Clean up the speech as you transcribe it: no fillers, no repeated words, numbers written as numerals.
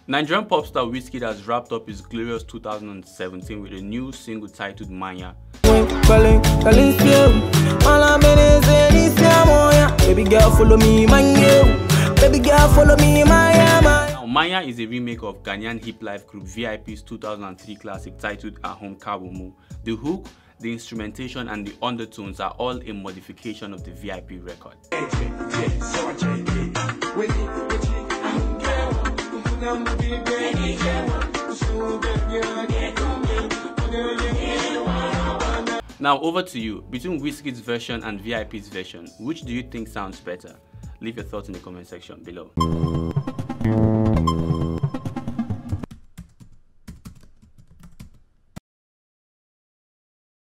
Nigerian pop star Wizkid has wrapped up his glorious 2017 with a new single titled Manya. Baby girl, follow me, Manya. Baby girl, follow me, Manya. Now, Manya is a remake of Ghanaian Hip life group VIP's 2003 classic titled Ahomka Womu. The hook, the instrumentation, and the undertones are all a modification of the VIP record. Now over to you. Between Wizkid's version and VIP's version, which do you think sounds better? Leave your thoughts in the comment section below.